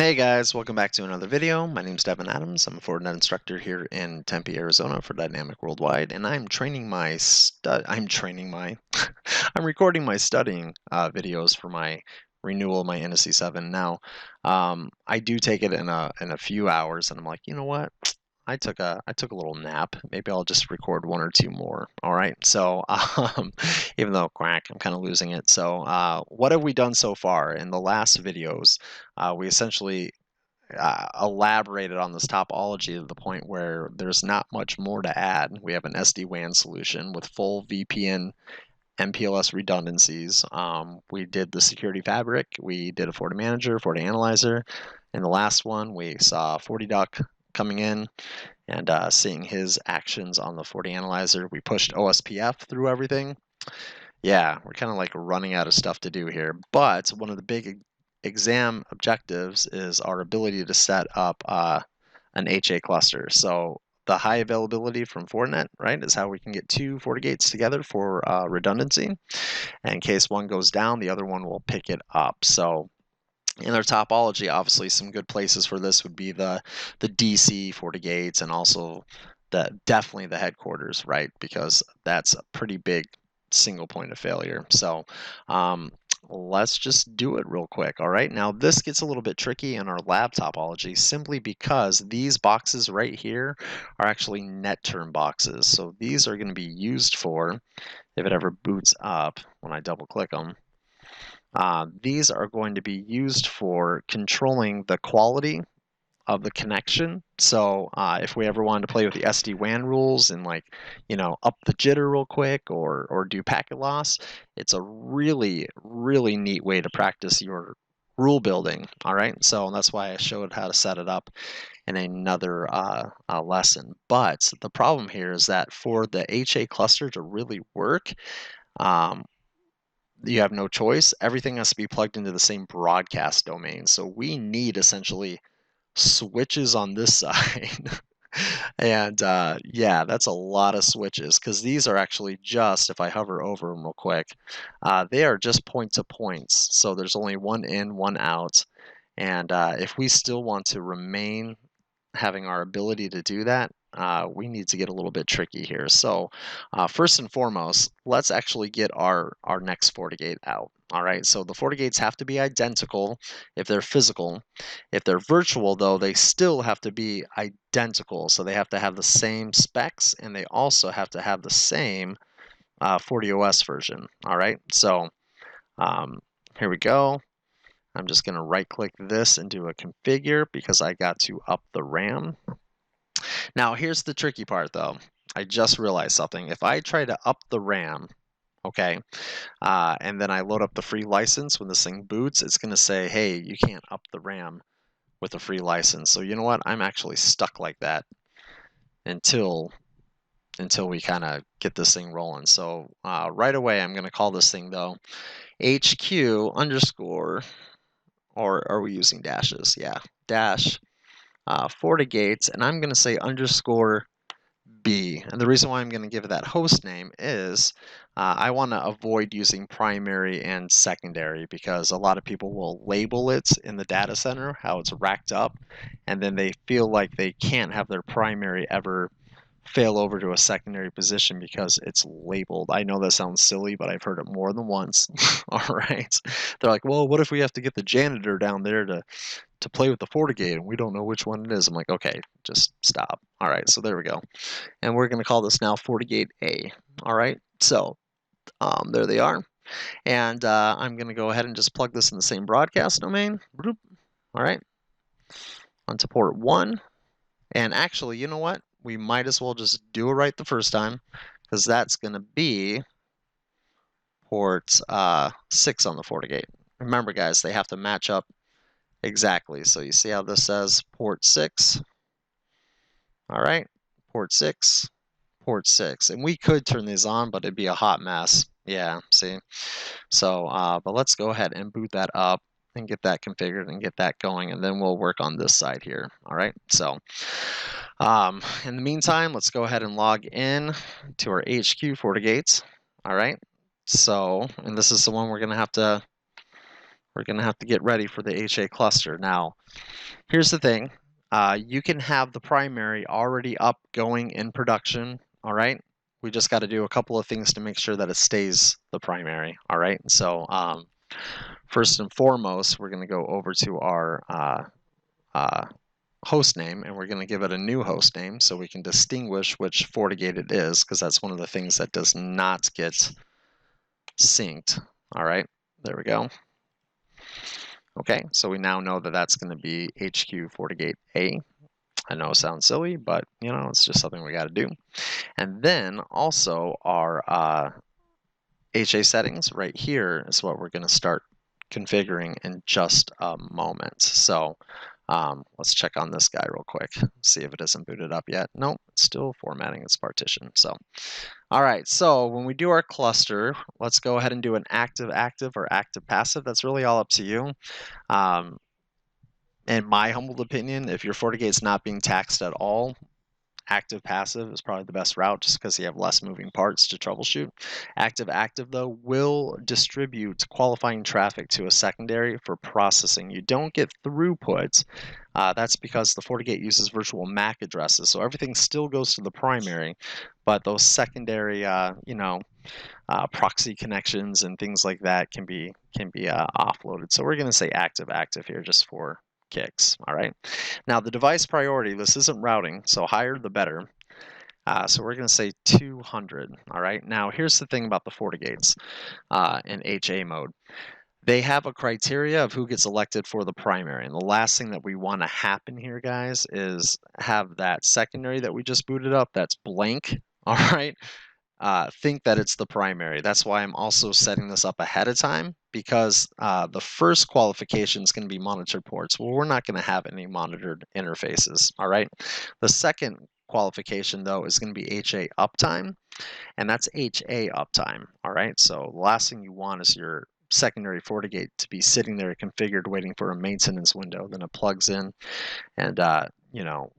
Hey guys, welcome back to another video. My name's Devin Adams. I'm a FortiGate instructor here in Tempe, Arizona for Dynamic Worldwide, and I'm I'm recording my studying videos for my renewal of my NSC 7. Now, I do take it in a few hours, and I'm like, you know what? I took a little nap. Maybe I'll just record one or two more. All right. So, even though quack, I'm kind of losing it. So, what have we done so far in the last videos? We essentially elaborated on this topology to the point where there's not much more to add. We have an SD-WAN solution with full VPN MPLS redundancies. We did the security fabric. We did a FortiManager, FortiAnalyzer. In the last one, we saw FortiDuck coming in and seeing his actions on the FortiAnalyzer. We pushed OSPF through everything. Yeah, we're kind of like running out of stuff to do here. But one of the big exam objectives is our ability to set up an HA cluster. So the high availability from Fortinet, right, is how we can get two FortiGates together for redundancy. And in case one goes down, the other one will pick it up. So in our topology, obviously some good places for this would be the DC FortiGates and also definitely the headquarters, right? Because that's a pretty big single point of failure. So let's just do it real quick. All right, now this gets a little bit tricky in our lab topology simply because these boxes right here are actually net term boxes. So these are going to be used for, if it ever boots up when I double click them, these are going to be used for controlling the quality of the connection. So if we ever wanted to play with the SD-WAN rules and up the jitter real quick or do packet loss, it's a really, really neat way to practice your rule building. All right, so that's why I showed how to set it up in another lesson. But the problem here is that for the HA cluster to really work, you have no choice. Everything has to be plugged into the same broadcast domain. So we need essentially switches on this side. And yeah, that's a lot of switches because these are actually just, if I hover over them real quick, they are just point to points. So there's only one in, one out. And if we still want to remain having our ability to do that, we need to get a little bit tricky here. So first and foremost, let's actually get our next FortiGate out. All right, so the FortiGates have to be identical if they're physical. If they're virtual, though, they still have to be identical. So they have to have the same specs, and they also have to have the same FortiOS version. All right, so here we go. I'm just going to right-click this and do a configure because I got to up the RAM. Now, here's the tricky part, though. I just realized something. If I try to up the RAM, okay, and then I load up the free license when this thing boots, it's going to say, hey, you can't up the RAM with a free license. So you know what? I'm actually stuck like that until we kind of get this thing rolling. So right away, I'm going to call this thing, though, HQ underscore, or are we using dashes? Yeah, dash FortiGates, and I'm going to say underscore B. And the reason why I'm going to give it that host name is I want to avoid using primary and secondary because a lot of people will label it in the data center, how it's racked up, and then they feel like they can't have their primary ever fail over to a secondary position because it's labeled. I know that sounds silly, but I've heard it more than once. All right. They're like, well, what if we have to get the janitor down there to play with the FortiGate and we don't know which one it is? I'm like, okay, just stop. All right, so there we go. And we're going to call this now FortiGate A. All right, so there they are. And I'm going to go ahead and just plug this in the same broadcast domain. All right, onto port 1. And actually, you know what? We might as well just do it right the first time because that's going to be port 6 on the FortiGate. Remember, guys, they have to match up exactly. So you see how this says port 6. All right, port 6, port 6. And we could turn these on, but it'd be a hot mess. Yeah, see? So, but let's go ahead and boot that up and get that configured and get that going, and then we'll work on this side here. All right, so in the meantime, let's go ahead and log in to our HQ FortiGates. All right, so, and this is the one we're going to have to we're going to have to get ready for the HA cluster. Now, here's the thing. You can have the primary already up, going in production, all right? We just got to do a couple of things to make sure that it stays the primary, all right? So first and foremost, we're going to go over to our host name, and we're going to give it a new host name so we can distinguish which FortiGate it is, because that's one of the things that does not get synced. All right, there we go. Okay, so we now know that that's going to be HQ FortiGate A. I know it sounds silly, but you know, it's just something we got to do. And then also our HA settings right here is what we're going to start configuring in just a moment. So let's check on this guy real quick, see if it isn't booted up yet. Nope, it's still formatting its partition. So, all right, so when we do our cluster, let's go ahead and do an active-active or active-passive. That's really all up to you. In my humble opinion, if your FortiGate's not being taxed at all, active-passive is probably the best route just because you have less moving parts to troubleshoot. Active-active, though, will distribute qualifying traffic to a secondary for processing. You don't get throughput. That's because the FortiGate uses virtual MAC addresses, so everything still goes to the primary, but those secondary, proxy connections and things like that can be offloaded. So we're going to say active-active here just for kicks. All right. Now the device priority, this isn't routing, so higher the better. So we're going to say 200. All right. Now here's the thing about the FortiGates in HA mode. They have a criteria of who gets elected for the primary. And the last thing that we want to happen here, guys, is have that secondary that we just booted up that's blank. All right. Think that it's the primary. That's why I'm also setting this up ahead of time, because the first qualification is going to be monitored ports. Well, we're not going to have any monitored interfaces, all right? The second qualification, though, is going to be HA uptime, and that's HA uptime, all right? So the last thing you want is your secondary FortiGate to be sitting there configured waiting for a maintenance window. Then it plugs in and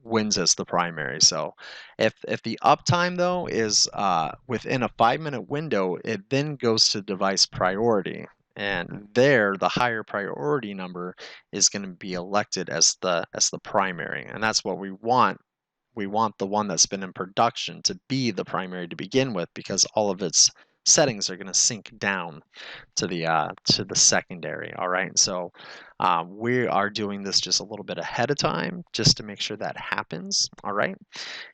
wins as the primary. So if the uptime though is within a 5-minute window, it then goes to device priority, and there the higher priority number is going to be elected as the primary, and that's what we want. We want the one that's been in production to be the primary to begin with, because all of its settings are going to sync down to the secondary. All right, so we are doing this just a little bit ahead of time just to make sure that happens. All right,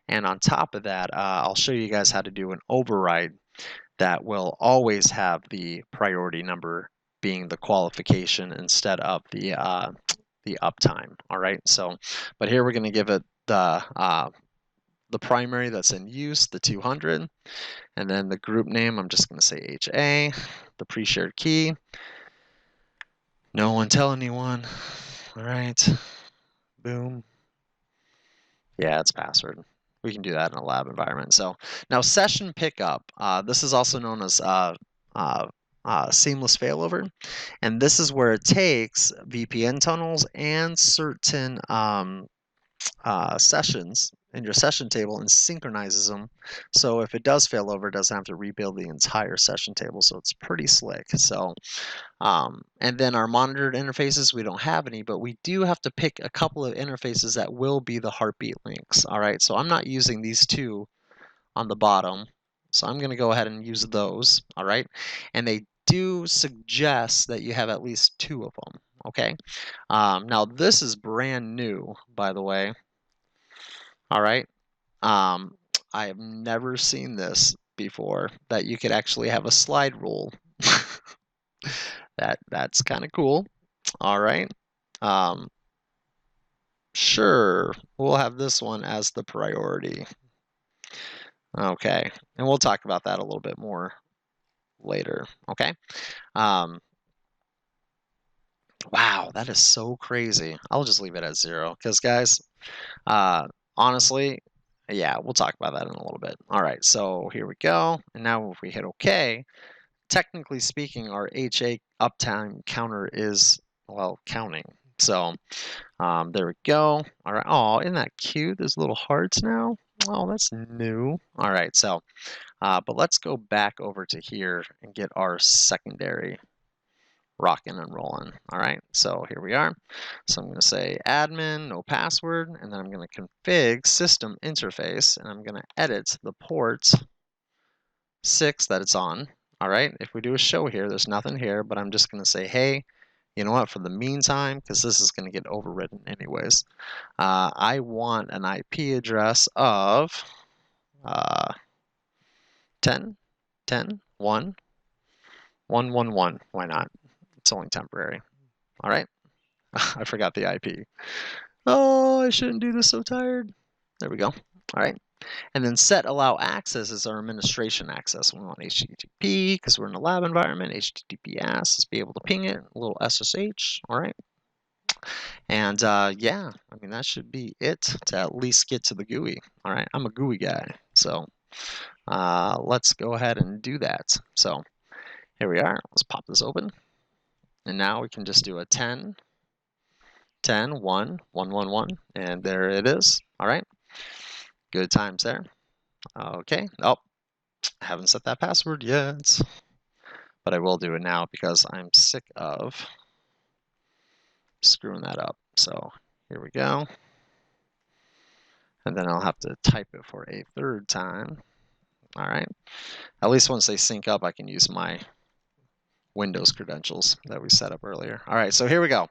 and on top of that, I'll show you guys how to do an override that will always have the priority number being the qualification instead of the uptime. All right, so but here we're going to give it the primary that's in use, the 200, and then the group name, I'm just going to say HA, the pre-shared key. No one tell anyone. All right, boom. Yeah, it's password. We can do that in a lab environment. So now session pickup. This is also known as seamless failover, and this is where it takes VPN tunnels and certain sessions in your session table and synchronizes them. So if it does fail over, it doesn't have to rebuild the entire session table. So it's pretty slick. So, and then our monitored interfaces, we don't have any, but we do have to pick a couple of interfaces that will be the heartbeat links. All right, so I'm not using these two on the bottom. So I'm going to go ahead and use those. All right, and they do suggest that you have at least 2 of them. Okay, now this is brand new, by the way. All right. I have never seen this before, that you could actually have a slide rule. That's kind of cool. All right. Sure, we'll have this one as the priority. Okay, and we'll talk about that a little bit more later. Okay. Wow, that is so crazy. I'll just leave it at 0 because, guys, honestly, yeah, we'll talk about that in a little bit. All right, so here we go. And now if we hit OK, technically speaking, our HA uptime counter is, well, counting. So there we go. All right. Oh, isn't that cute? There's little hearts now. Oh, that's new. All right, so, but let's go back over to here and get our secondary. rocking and rolling. All right, so here we are. So I'm going to say admin, no password, and then I'm going to config system interface, and I'm going to edit the port 6 that it's on. All right, if we do a show here, there's nothing here, but I'm just going to say, hey, you know what, for the meantime, because this is going to get overridden anyways, I want an IP address of 10, 10, 1, 1, 1, 1. Why not? It's only temporary. All right. I forgot the IP. Oh, I shouldn't do this, so tired. There we go. All right. And then set allow access is our administration access. We want HTTP because we're in a lab environment. HTTPS, let's be able to ping it. A little SSH. All right. And yeah, I mean, that should be it to at least get to the GUI. All right. I'm a GUI guy. So let's go ahead and do that. So here we are. Let's pop this open. And now we can just do a 10, 10, 1, 1, 1, 1. And there it is. All right. Good times there. Okay. Oh, I haven't set that password yet. But I will do it now because I'm sick of screwing that up. So here we go. And then I'll have to type it for a third time. All right. At least once they sync up, I can use my Windows credentials that we set up earlier. All right, so here we go.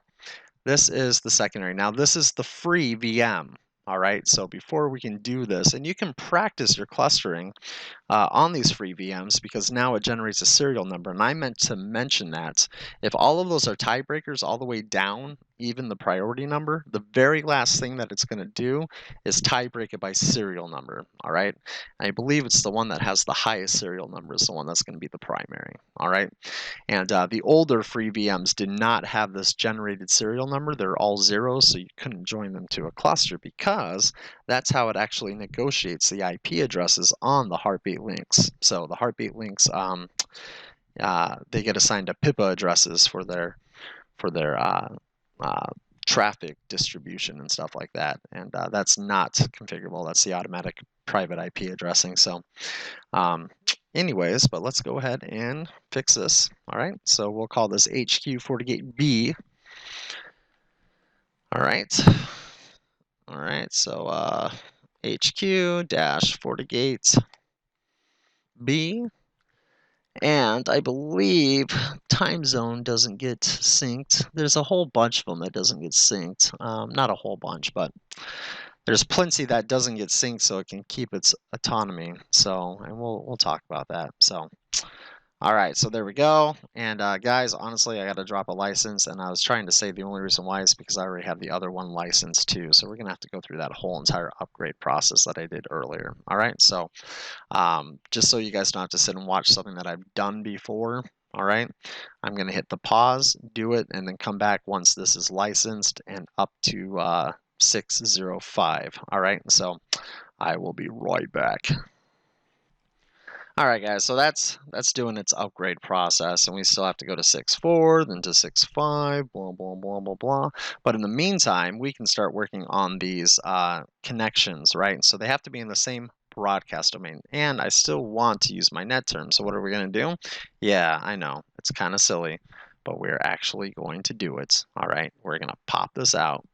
This is the secondary. Now, this is the free VM. All right, so before we can do this, and you can practice your clustering on these free VMs because now it generates a serial number. And I meant to mention that if all of those are tiebreakers all the way down, even the priority number, the very last thing that it's going to do is tiebreak it by serial number. All right, and I believe it's the one that has the highest serial number is the one that's going to be the primary. All right, and the older free VMs did not have this generated serial number. They're all zeros, so you couldn't join them to a cluster because that's how it actually negotiates the IP addresses on the Heartbeat links. So the Heartbeat links, they get assigned to PIPA addresses for their traffic distribution and stuff like that. And that's not configurable. That's the automatic private IP addressing. So anyways, but let's go ahead and fix this. All right, so we'll call this HQ FortiGate B. All right, so HQ-FortiGate B, and I believe time zone doesn't get synced. There's a whole bunch of them that doesn't get synced. Not a whole bunch, but there's plenty that doesn't get synced so it can keep its autonomy. So, and we'll talk about that. So, all right, so there we go. And guys, honestly, I got to drop a license, and I was trying to say the only reason why is because I already have the other one licensed too. So we're gonna have to go through that whole entire upgrade process that I did earlier. All right, so just so you guys don't have to sit and watch something that I've done before. All right, I'm gonna hit the pause, do it, and then come back once this is licensed and up to 605. All right, so I will be right back. All right, guys, so that's doing its upgrade process, and we still have to go to 6.4, then to 6.5, blah, blah, blah, blah, blah. But in the meantime, we can start working on these connections, right? So they have to be in the same broadcast domain, and I still want to use my net term. So what are we going to do? Yeah, I know, it's kind of silly, but we're actually going to do it. All right, we're going to pop this out.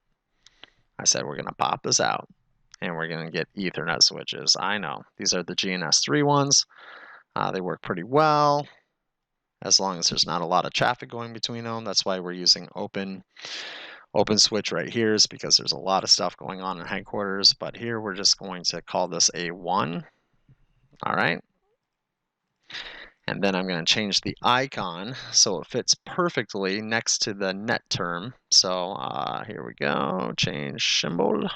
I said we're going to pop this out. And we're going to get Ethernet switches. I know. These are the GNS3 ones. They work pretty well as long as there's not a lot of traffic going between them. That's why we're using open switch right here, is because there's a lot of stuff going on in headquarters. But here we're just going to call this a 1. All right. And then I'm going to change the icon so it fits perfectly next to the net term. So here we go. Change symbol.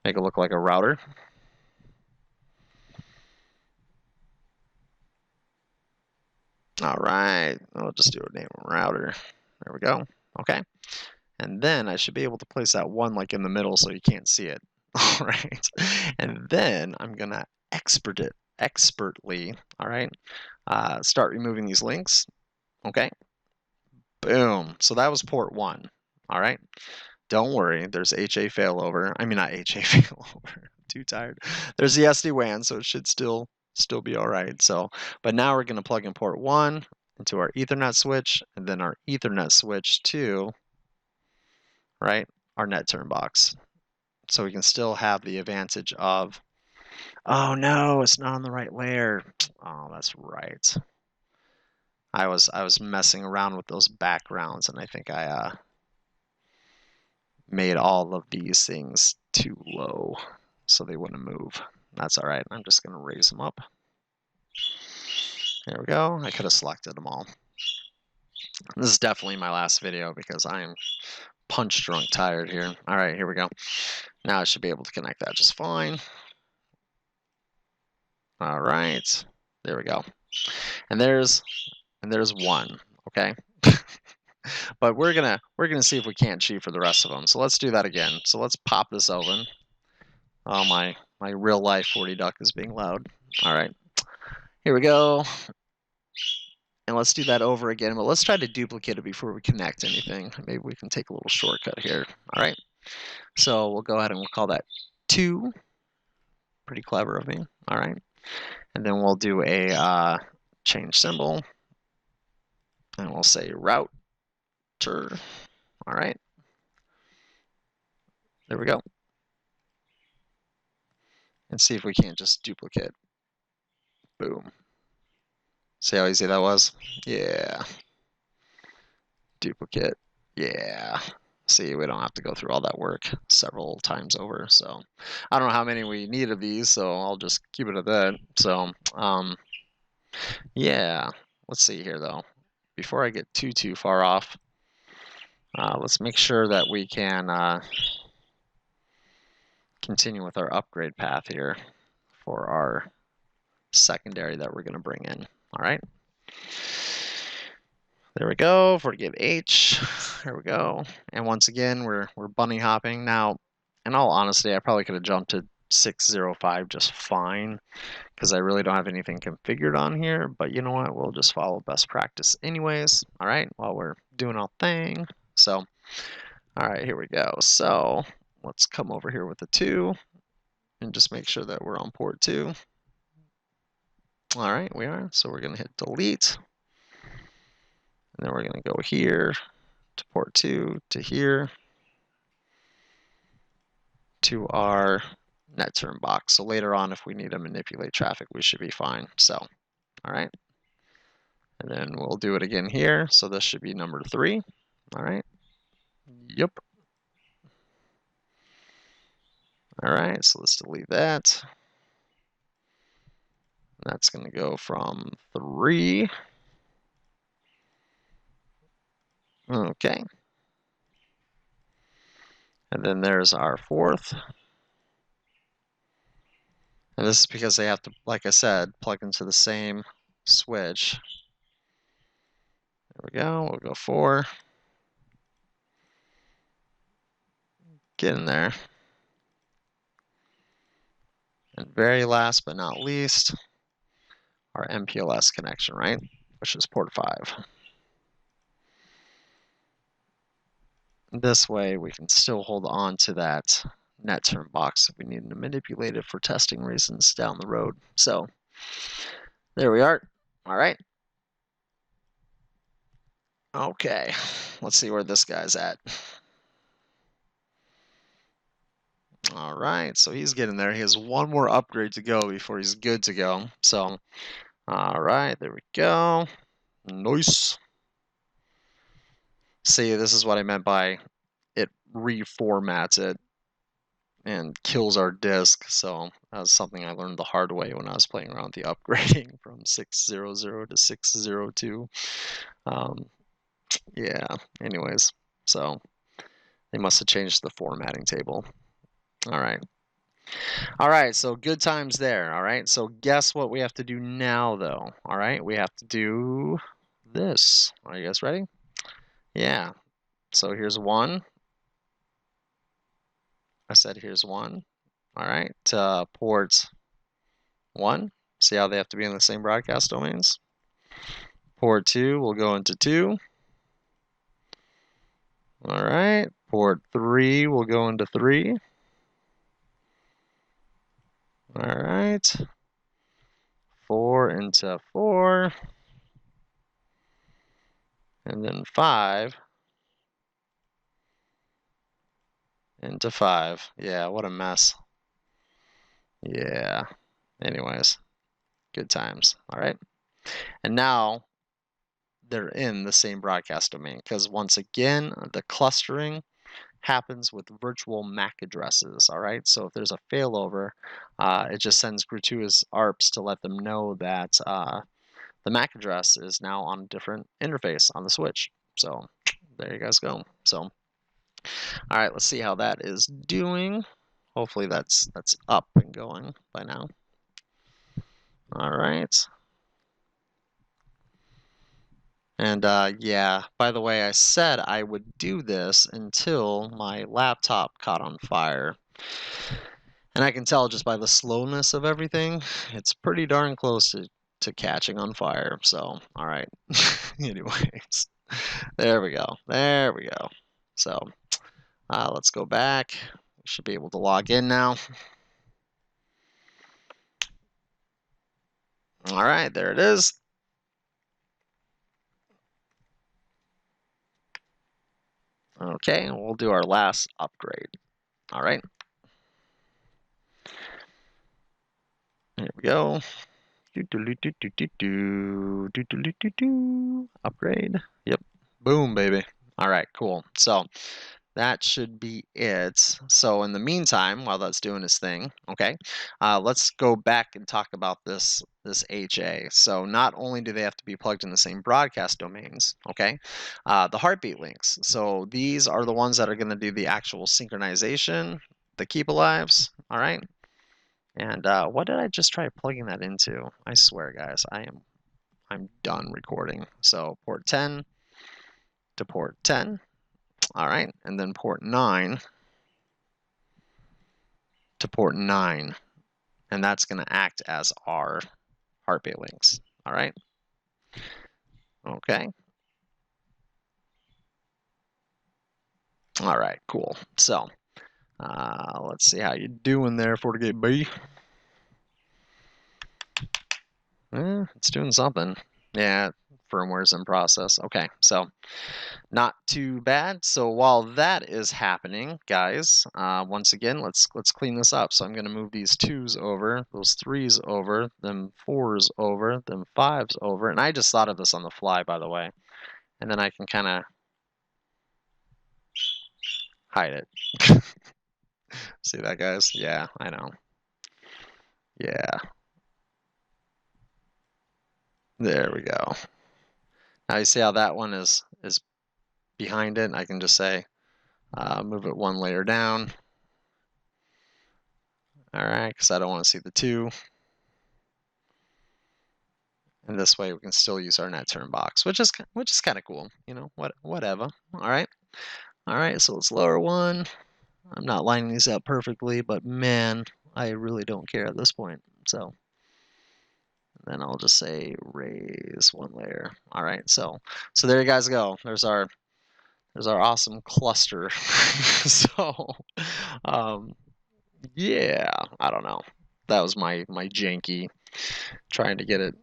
Make it look like a router. All right, I'll just do a name router. There we go. Okay, and then I should be able to place that 1 like in the middle so you can't see it. All right, and then I'm gonna export it expertly. All right, start removing these links. Okay, boom. So that was port 1. All right. Don't worry, there's HA failover. I mean, not HA failover. Too tired. There's the SD-WAN, so it should still be all right. So, but now we're going to plug in port 1. into our Ethernet switch, and then our Ethernet switch to, right, our net turn box. So we can still have the advantage of, oh no, it's not on the right layer. Oh, that's right. I was messing around with those backgrounds, and I think I made all of these things too low so they wouldn't move. That's all right. I'm just going to raise them up. There we go. I could have selected them all. This is definitely my last video because I am punch drunk tired here. All right, here we go. Now I should be able to connect that just fine. All right, there we go. And there's one. Okay. But we're gonna see if we can't cheat for the rest of them. So let's do that again. So let's pop this open. Oh, my real life 40 duck is being loud. All right, here we go. And let's do that over again, but let's try to duplicate it before we connect anything. Maybe we can take a little shortcut here. All right, so we'll go ahead and we'll call that 2. Pretty clever of me. All right, and then we'll do a change symbol, and we'll say router. All right, there we go. And see if we can't just duplicate. Boom. See how easy that was? Yeah. Duplicate. Yeah. See, we don't have to go through all that work several times over. So I don't know how many we need of these, so I'll just keep it at that. So yeah. Let's see here though. Before I get too far off, let's make sure that we can continue with our upgrade path here for our secondary that we're going to bring in. All right. There we go, FortiGate H. There we go. And once again, we're bunny hopping. Now, in all honesty, I probably could have jumped to 605 just fine because I really don't have anything configured on here. But you know what? We'll just follow best practice anyways. All right, while we're doing our thing. So, all right, here we go. So let's come over here with the 2 and just make sure that we're on port 2. All right, we are. So we're going to hit delete. And then we're going to go here to port 2 to here to our net turn box. So later on, if we need to manipulate traffic, we should be fine. So, all right. And then we'll do it again here. So this should be number 3. All right. Yep. All right. So let's delete that. That's going to go from 3. Okay. And then there's our 4th. And this is because they have to, like I said, plug into the same switch. There we go. We'll go 4. Get in there. And very last but not least, our MPLS connection, right? Which is port 5. This way we can still hold on to that net turn box if we need to manipulate it for testing reasons down the road. So there we are. All right. Okay, let's see where this guy's at. All right, so he's getting there. He has one more upgrade to go before he's good to go. So, all right, there we go. Nice. See, this is what I meant by it reformats it and kills our disk. So that's something I learned the hard way when I was playing around with the upgrading from 600 to 602. Yeah, anyways, so they must have changed the formatting table. All right. All right, so good times there. All right, so guess what we have to do now, though? All right, we have to do this. Are you guys ready? Yeah. So here's 1. I said here's 1. All right, port 1. See how they have to be in the same broadcast domains? Port 2 will go into 2. All right, port 3 will go into 3. All right, 4 into 4. and then 5 into 5. Yeah, what a mess. Yeah. Anyways, good times. All right. And now they're in the same broadcast domain because once again, the clustering happens with virtual MAC addresses. All right. So if there's a failover, it just sends gratuitous ARPs to let them know that the MAC address is now on a different interface on the switch. So there you guys go. So, all right, let's see how that is doing. Hopefully that's up and going by now. All right. And yeah, by the way, I said I would do this until my laptop caught on fire. And I can tell just by the slowness of everything, it's pretty darn close to catching on fire. So, all right. Anyways, there we go. There we go. So, let's go back. We should be able to log in now. All right, there it is. Okay, and we'll do our last upgrade. All right. Here we go. Upgrade. Yep. Boom, baby. All right, cool. So that should be it. So in the meantime, while that's doing its thing, okay, let's go back and talk about this HA. So not only do they have to be plugged in the same broadcast domains, okay, the heartbeat links. So these are the ones that are going to do the actual synchronization, the keep alives, all right. And what did I just try plugging that into? I swear, guys, I'm done recording. So port 10 to port 10. All right, and then port 9 to port 9. And that's going to act as our heartbeat links. All right. Okay. All right, cool. So let's see how you're doing there, FortiGate B. It's doing something. Yeah, firmware's in process. Okay, so not too bad. So while that is happening, guys, once again, let's clean this up. So I'm going to move these 2s over, those 3s over, them 4s over, them 5s over. And I just thought of this on the fly, by the way. And then I can kind of hide it. See that, guys? Yeah, I know. Yeah. There we go. Now you see how that one is behind it? I can just say, move it 1 layer down. All right, because I don't want to see the 2. And this way we can still use our net turn box, which is kind of cool, you know. Whatever. All right. All right. So let's lower 1. I'm not lining these up perfectly, but man, I really don't care at this point. So then I'll just say raise 1 layer. All right. So there you guys go. There's our awesome cluster. So yeah, I don't know. That was my janky trying to get it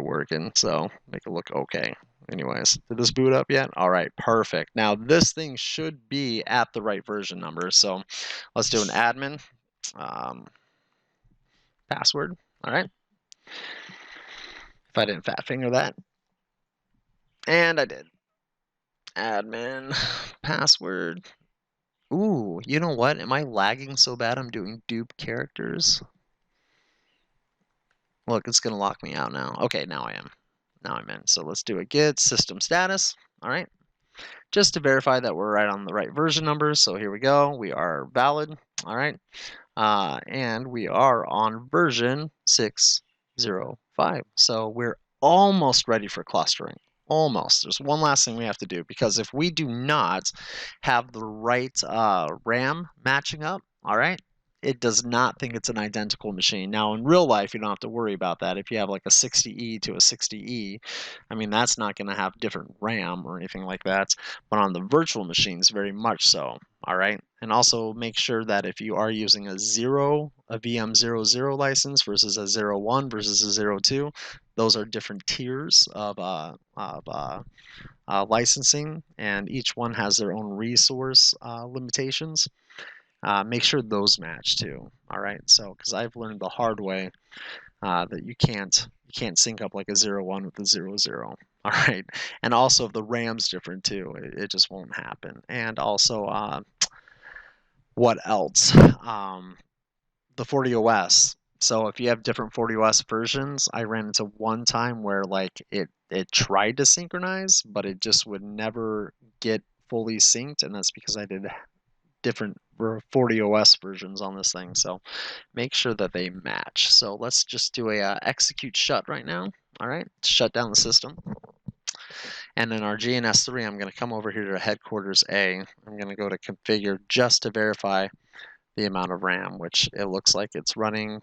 working. So make it look okay. Anyways, did this boot up yet? All right, perfect. Now this thing should be at the right version number. So let's do an admin password. All right. If I didn't fat finger that, and I did. Admin password. Ooh, you know what? Am I lagging so bad I'm doing dupe characters? Look, it's gonna lock me out now. Okay, now I am. Now I'm in. So let's do a git system status. All right. Just to verify that we're right on the right version number. So here we go. We are valid. All right. And we are on version 6.0.5. So we're almost ready for clustering. Almost. There's one last thing we have to do, because if we do not have the right RAM matching up, all right, it does not think it's an identical machine. Now, in real life, you don't have to worry about that. If you have like a 60E to a 60E, I mean, that's not going to have different RAM or anything like that. But on the virtual machines, very much so. All right. And also make sure that if you are using a VM00 license versus a 01 versus a 02, those are different tiers of licensing, and each one has their own resource limitations. Make sure those match too. All right, so because I've learned the hard way that you can't sync up like a 0-1 with a 0-0. All right, and also if the RAM's different too, it just won't happen. And also, what else? The FortiOS. So if you have different FortiOS versions, I ran into one time where like it tried to synchronize, but it just would never get fully synced, and that's because I did different FortiOS versions on this thing. So make sure that they match. So let's just do a execute shut right now. All right, shut down the system. And in our GNS3, I'm going to come over here to headquarters A. I'm going to go to configure just to verify the amount of RAM, which it looks like it's running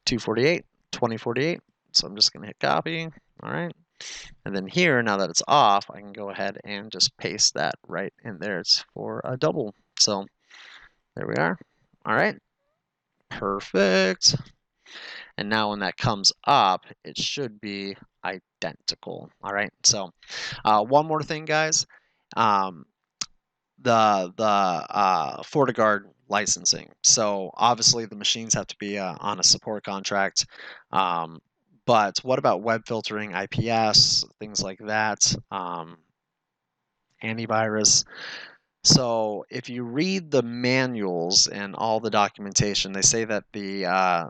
248, 2048. So I'm just going to hit copy. All right. And then here, now that it's off, I can go ahead and just paste that right in there. It's for a double. So there we are. All right. Perfect. And now when that comes up, it should be identical. All right. So one more thing, guys. The FortiGuard licensing. So obviously the machines have to be on a support contract. But what about web filtering, IPS, things like that, antivirus? So if you read the manuals and all the documentation, they say that the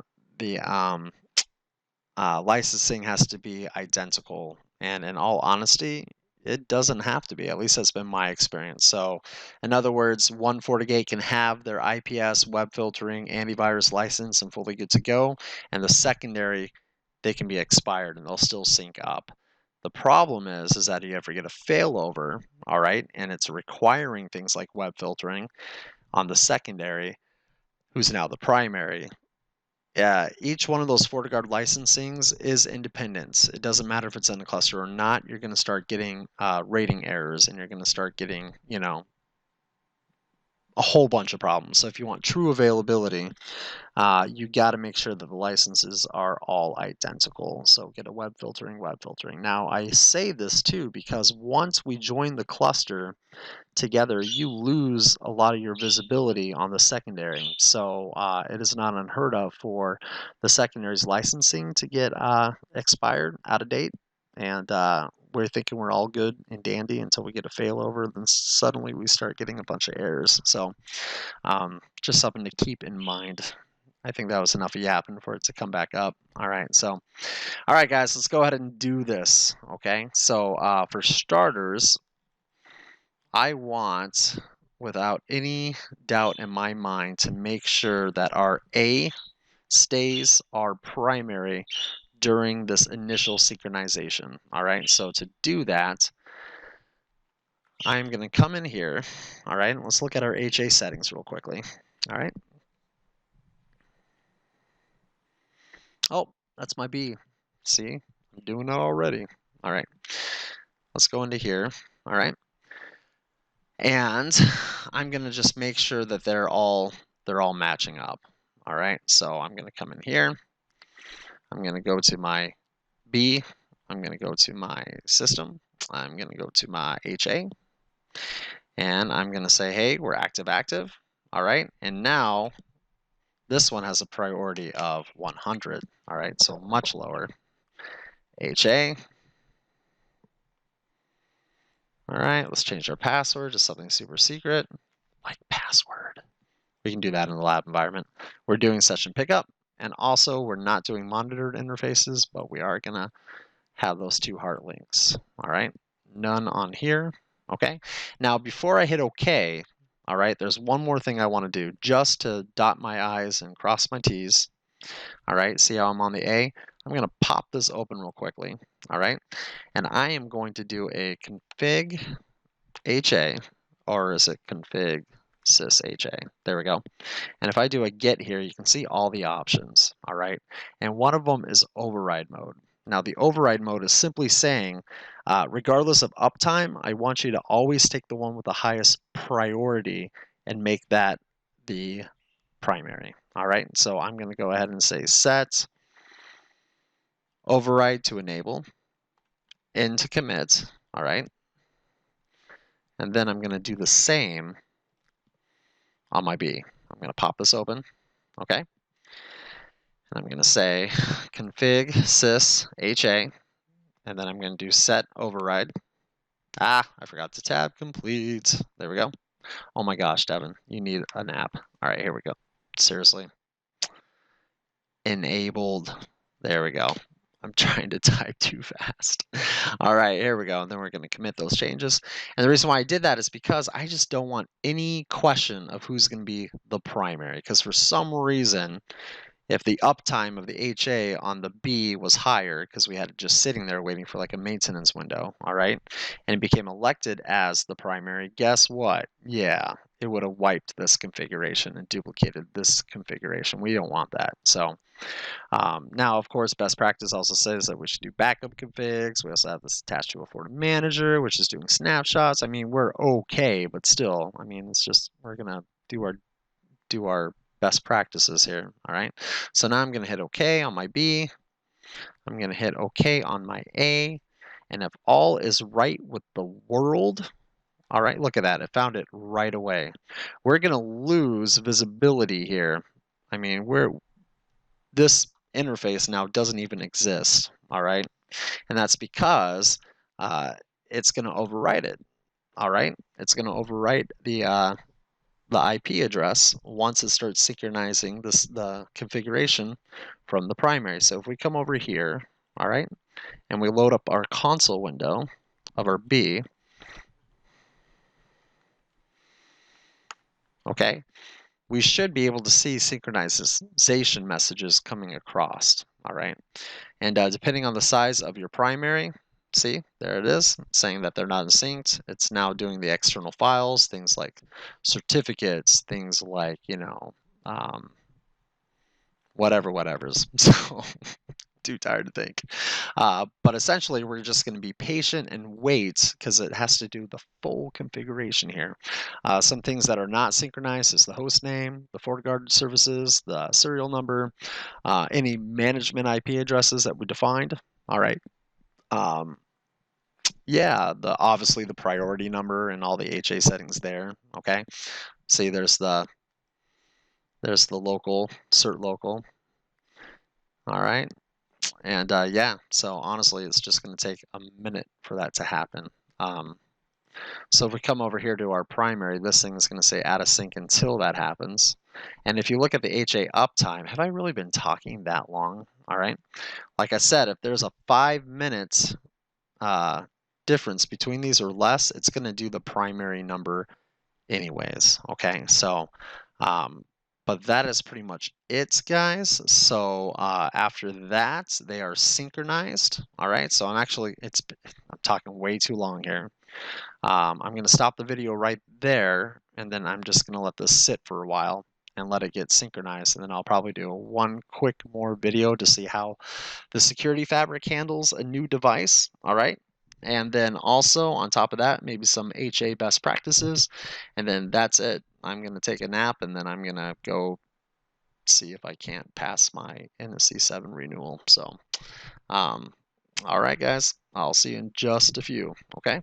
licensing has to be identical. And in all honesty, it doesn't have to be. At least that's been my experience. So in other words, one FortiGate can have their IPS, web filtering, antivirus license and fully good to go. And the secondary, they can be expired and they'll still sync up. The problem is that you ever get a failover, all right, and it's requiring things like web filtering on the secondary, who's now the primary. Yeah, each one of those FortiGuard licensings is independent. It doesn't matter if it's in a cluster or not. You're going to start getting rating errors, and you're going to start getting, you know, a whole bunch of problems. So if you want true availability, you got to make sure that the licenses are all identical. So get a web filtering. Now I say this too because once we join the cluster together, you lose a lot of your visibility on the secondary. So it is not unheard of for the secondary's licensing to get expired, out of date, and we're thinking we're all good and dandy until we get a failover. Then suddenly we start getting a bunch of errors. So just something to keep in mind. I think that was enough of yapping for it to come back up. All right, so, all right, guys, let's go ahead and do this, okay? So for starters, I want, without any doubt in my mind, to make sure that our A stays our primary during this initial synchronization. All right, so to do that, I'm going to come in here. All right, let's look at our HA settings real quickly. All right. Oh, that's my B. See, I'm doing it already. All right, let's go into here. All right. And I'm going to just make sure that they're all matching up. All right, so I'm going to come in here. I'm going to go to my B. I'm going to go to my system. I'm going to go to my HA. And I'm going to say, hey, we're active. All right, and now this one has a priority of 100. All right, so much lower. HA. All right, let's change our password to something super secret, like password. We can do that in the lab environment. We're doing session pickup, and also we're not doing monitored interfaces, but we are gonna have those two heart links. All right, none on here. Okay, now before I hit OK, all right, there's one more thing I want to do just to dot my I's and cross my T's. All right, see how I'm on the A? I'm gonna pop this open real quickly. All right, and I am going to do a config HA, or is it config sys HA? There we go. And if I do a get here, you can see all the options, all right? And one of them is override mode. Now the override mode is simply saying, regardless of uptime, I want you to always take the one with the highest priority and make that the primary, all right? So I'm gonna go ahead and say set override to enable, into commit, all right? And then I'm going to do the same on my B. I'm going to pop this open, okay? And I'm going to say config sys HA, and then I'm going to do set override. I forgot to tab complete. There we go. Oh my gosh, Devin, you need an app. All right, here we go. Seriously. Enabled. There we go. I'm trying to type too fast. All right, here we go. And then we're going to commit those changes. And the reason why I did that is because I just don't want any question of who's going to be the primary. Because for some reason, if the uptime of the HA on the B was higher, because we had it just sitting there waiting for like a maintenance window, all right, and it became elected as the primary, guess what? Yeah, it would have wiped this configuration and duplicated this configuration. We don't want that. So now, of course, best practice also says that we should do backup configs. We also have this attached to a FortiManager, which is doing snapshots. I mean, we're okay, but still, I mean, it's just we're gonna do our best practices here. All right. So now I'm gonna hit OK on my B. I'm gonna hit OK on my A, and if all is right with the world. All right, look at that. It found it right away. We're gonna lose visibility here. I mean, this interface now doesn't even exist, all right? And that's because it's going to overwrite it, all right? It's going to overwrite the IP address once it starts synchronizing the configuration from the primary. So if we come over here, all right, and we load up our console window of our B, okay, we should be able to see synchronization messages coming across, all right? And depending on the size of your primary, see, there it is, saying that they're not synced. It's now doing the external files, things like certificates, things like, you know, whatever's. So too tired to think. But essentially, we're just going to be patient and wait because it has to do the full configuration here. Some things that are not synchronized is the host name, the FortiGuard services, the serial number, any management IP addresses that we defined. All right. Yeah, obviously the priority number and all the HA settings there. Okay. See, there's the local cert local. All right. And yeah, so honestly, it's just going to take a minute for that to happen. So if we come over here to our primary, this thing is going to say add a sync until that happens. And if you look at the HA uptime, have I really been talking that long? All right. Like I said, if there's a 5 minute difference between these or less, it's going to do the primary number anyways. Okay. So, but that is pretty much it, guys. So after that, they are synchronized. All right. So I'm talking way too long here. I'm going to stop the video right there, and then I'm just going to let this sit for a while and let it get synchronized. And then I'll probably do one quick more video to see how the security fabric handles a new device. All right. And then also on top of that, maybe some HA best practices. And then that's it. I'm going to take a nap, and then I'm going to go see if I can't pass my NSC 7 renewal. So, all right, guys, I'll see you in just a few. Okay.